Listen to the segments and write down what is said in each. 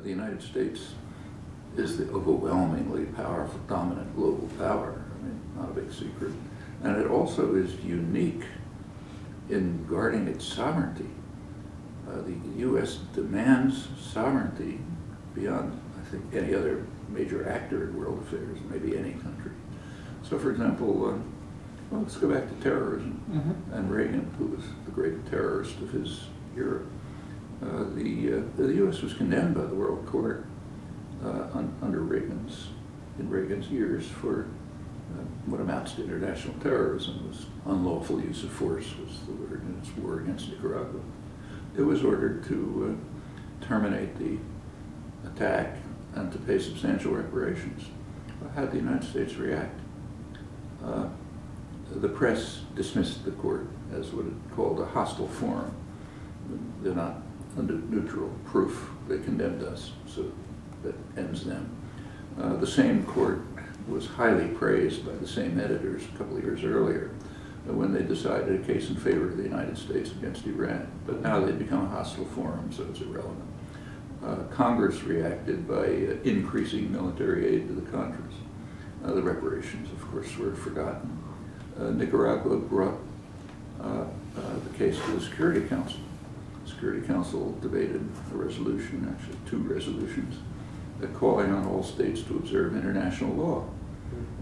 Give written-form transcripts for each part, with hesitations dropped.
the United States is the overwhelmingly powerful, dominant global power. I mean, not a big secret. And it also is unique in guarding its sovereignty. The U.S. demands sovereignty beyond, I think, any other major actor in world affairs, maybe any country. So, for example, well, let's go back to terrorism and Reagan, who was the great terrorist of his era. The U.S. was condemned by the World Court under in Reagan's years for what amounts to international terrorism. Was unlawful use of force was the word in its war against Nicaragua. It was ordered to terminate the attack and to pay substantial reparations. How did the United States react? The press dismissed the court as what it called a hostile forum. They're not under neutral proof. They condemned us, so that ends them. The same court was highly praised by the same editors a couple of years earlier when they decided a case in favor of the United States against Iran. But now they've become a hostile forum, so it's irrelevant. Congress reacted by increasing military aid to the Contras. The reparations, of course, were forgotten. Nicaragua brought the case to the Security Council. The Security Council debated a resolution, actually 2 resolutions, calling on all states to observe international law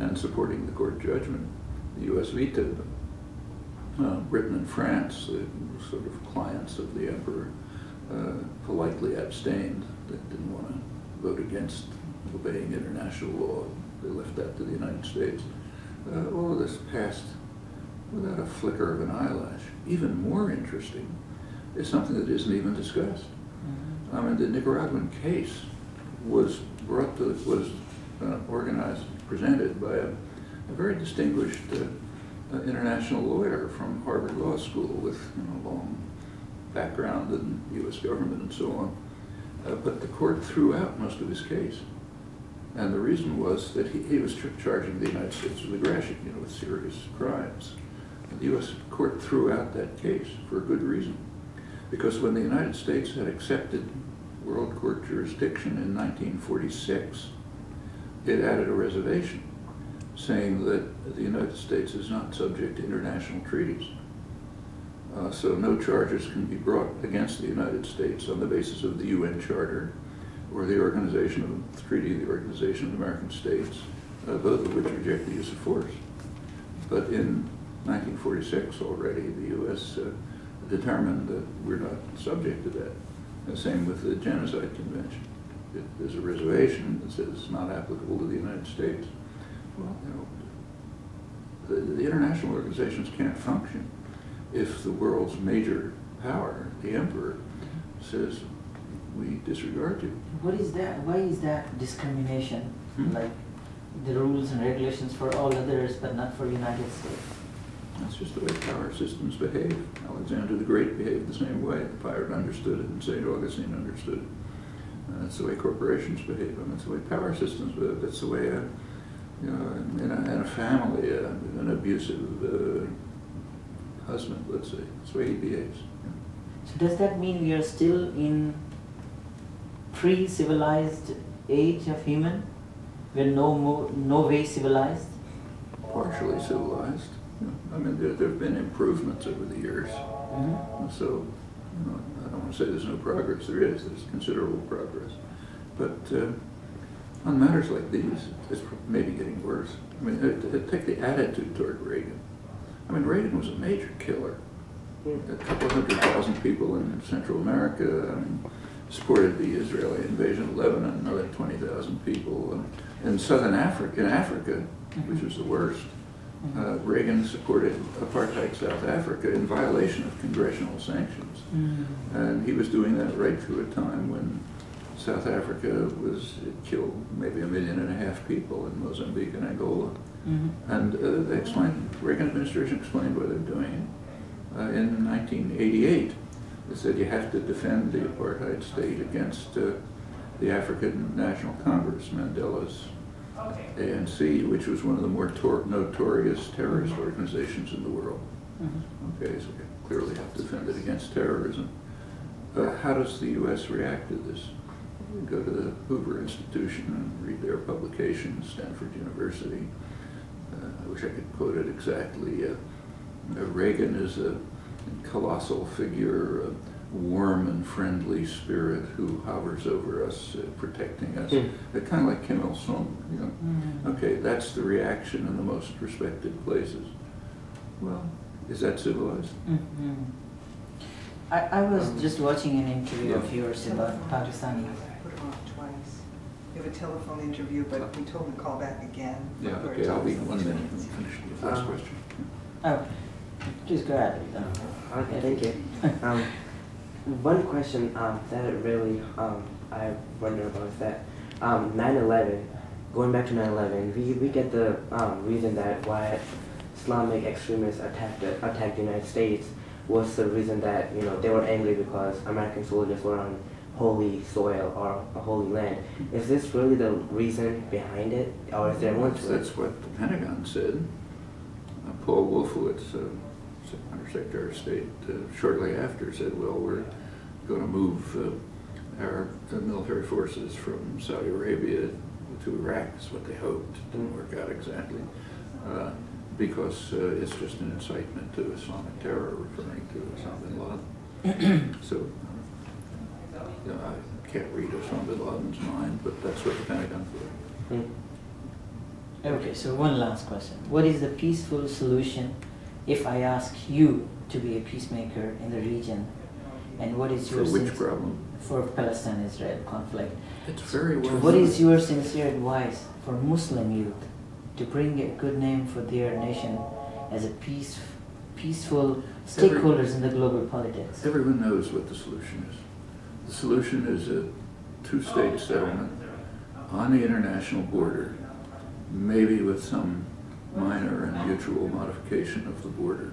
and supporting the court judgment. The U.S. vetoed them. Britain and France, the sort of clients of the emperor, politely abstained. They didn't want to vote against obeying international law. They left that to the United States. All of this passed without a flicker of an eyelash. Even more interesting is something that isn't even discussed. I mean, the Nicaraguan case was organized, presented by a very distinguished international lawyer from Harvard Law School with a long background in the U.S. government and so on. But the court threw out most of his case. And the reason was that he was charging the United States with aggression, with serious crimes. And the U.S. court threw out that case for a good reason. Because when the United States had accepted World Court jurisdiction in 1946, it added a reservation saying that the United States is not subject to international treaties. So no charges can be brought against the United States on the basis of the UN Charter or the Organization of the Treaty of the Organization of American States, both of which reject the use of force. But in 1946 already, the U.S. Determined that we're not subject to that. The same with the Genocide Convention. There's a reservation that says it's not applicable to the United States. Well, the international organizations can't function if the world's major power, the emperor, says we disregard you. What is that? Why is that discrimination? Like the rules and regulations for all others, but not for the United States? That's just the way power systems behave. Alexander the Great behaved the same way. The pirate understood it, and St. Augustine understood it. That's the way corporations behave. I mean, that's the way power systems behave. That's the way, in a family, an abusive husband, let's say, that's the way he behaves. So does that mean we are still in pre-civilized age of human? We're no way civilized? Partially civilized. I mean, there have been improvements over the years. So, I don't want to say there's no progress. There's considerable progress. But on matters like these, it's maybe getting worse. I mean, take the attitude toward Reagan. I mean, Reagan was a major killer. A couple 100,000 people in Central America. I mean, supported the Israeli invasion of Lebanon, another 20,000 people. In Southern Africa, which was the worst, Reagan supported apartheid South Africa in violation of congressional sanctions. And he was doing that right through a time when South Africa it killed maybe 1.5 million people in Mozambique and Angola. And they explained, the Reagan administration explained why they're doing it. In 1988, they said you have to defend the apartheid state against the African National Congress, Mandela's ANC, which was one of the more notorious terrorist organizations in the world. Okay, so we clearly have to defend it against terrorism. How does the U.S. react to this? go to the Hoover Institution and read their publications, Stanford University. I wish I could quote it exactly. Reagan is a colossal figure, a warm and friendly spirit who hovers over us, protecting us. Kind of like Kim Il-sung, you know. Okay, that's the reaction in the most respected places. Well, is that civilized? I was just watching an interview of yours about Pakistani. Put him off twice. We have a telephone interview, but we told him to call back again. Yeah, okay, I'll be 1 minute and finish the last question. Oh, please go ahead. Okay, thank you. One question that really I wonder about is that 9/11, going back to 9/11, we get the reason that why Islamic extremists attacked the United States was the reason that, you know, they were angry because American soldiers were on holy soil or a holy land. Is this really the reason behind it, or is there more to it? That's what the Pentagon said. Paul Wolfowitz, Undersecretary of State, shortly after said, well, we're going to move our military forces from Saudi Arabia to Iraq, is what they hoped. Didn't work out exactly. Because it's just an incitement to Islamic terror, referring to Osama bin Laden. So, you know, I can't read Osama bin Laden's mind, but that's what the Pentagon thought. Okay, so one last question. What is the peaceful solution if I ask you to be a peacemaker in the region? And what is your... For which problem? For Palestine-Israel conflict. It's very well... What is your sincere advice for Muslim youth to bring a good name for their nation as a peaceful stakeholders in the global politics? Everyone knows what the solution is. The solution is a two-state settlement on the international border, maybe with some minor and mutual modification of the border,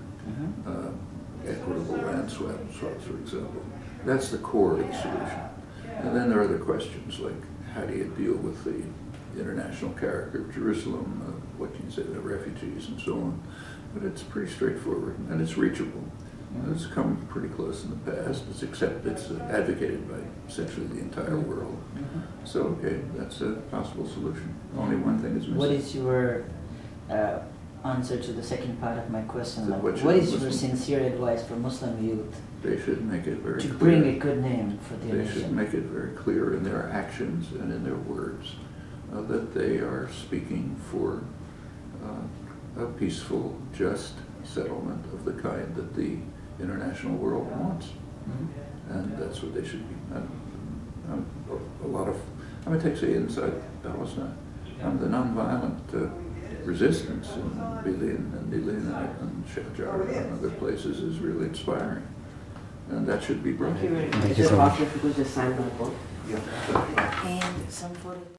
equitable land swaps, for example. That's the core of the solution. And then there are other questions like how do you deal with the international character of Jerusalem, what can you say about refugees and so on. But it's pretty straightforward and it's reachable. It's come pretty close in the past, except it's advocated by essentially the entire world. So, okay, that's a possible solution. Only one thing is missing. What is your answer to the second part of my question? Like, What what is your Muslim? sincere advice for Muslim youth They should make it very to clear. bring a good name for their They nation? should make it very clear in their actions and in their words that they are speaking for a peaceful, just settlement of the kind that the international world wants. And that's what they should be. A lot of, I mean, take, say, inside Palestine, the nonviolent resistance in Bilin and Nilin and Sheikh Jarrah and other places is really inspiring. And that should be brought. Thank you very much. Is it possible if you could just sign my book? And some photos.